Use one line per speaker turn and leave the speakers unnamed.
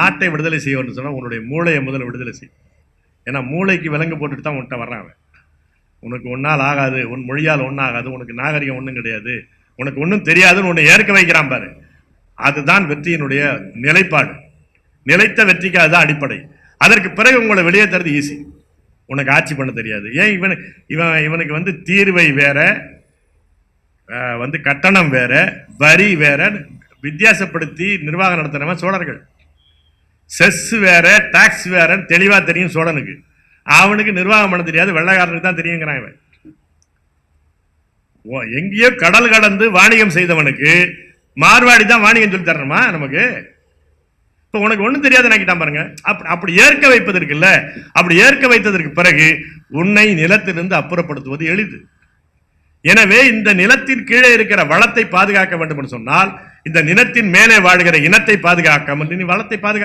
நாட்டை விடுதலை செய்யணும்னு சொன்னா உன்னுடைய மூளையை முதல்ல விடுதலை செய். ஏன்னா மூளைக்கு விலங்கு போட்டுட்டு தான் உன்கிட்ட வர்றான். உனக்கு ஒன்னால் ஆகாது, உன் மொழியால் ஒன்றாகாது, உனக்கு நாகரிகம் ஒன்றும் கிடையாது, உனக்கு ஒன்றும் தெரியாதுன்னு உன்னை ஏற்க வைக்கிறான் பாரு. அதுதான் வெற்றியினுடைய நிலைப்பாடு. நிலைத்த வெற்றிக்கு அதுதான் அடிப்படை. அதற்கு பிறகு உங்களை வெளியே தருது ஈஸி. உனக்கு ஆட்சி பண்ண தெரியாது. ஏன் இவனுக்கு வந்து தீர்வை வேற, வந்து கட்டணம் வேற, வரி வேற வித்தியாசப்படுத்தி நிர்வாகம் நடத்தினவன் சோழர்கள். செஸ் வேற, டாக்ஸ் வேறன்னு தெளிவா தெரியும் சோழனுக்கு. அவனுக்கு நிர்வாகம் பண்ண தெரியாது, வெள்ளைக்காரனுக்கு தான் தெரியுங்கிறான் இவன். எங்கேயோ கடல் கடந்து வாணிகம் செய்தவனுக்கு மார்வாடி தான் வாணிகம் சொல்லி தரணுமா நமக்கு? இப்ப உனக்கு ஒண்ணும் தெரியாத நினைக்கிட்டான் பாருங்க. அப்படி ஏற்க வைப்பதற்கு இல்ல, அப்படி ஏற்க வைத்ததற்கு பிறகு உன்னை நிலத்திலிருந்து அப்புறப்படுத்துவது எளிது. எனவே இந்த நிலத்தின் கீழே இருக்கிற வளத்தை பாதுகாக்க வேண்டும் என்று சொன்னால், இந்த நிலத்தின் மேலே வாழ்கிற இனத்தை பாதுகாக்காமல் நீ வளத்தை பாதுகாக்க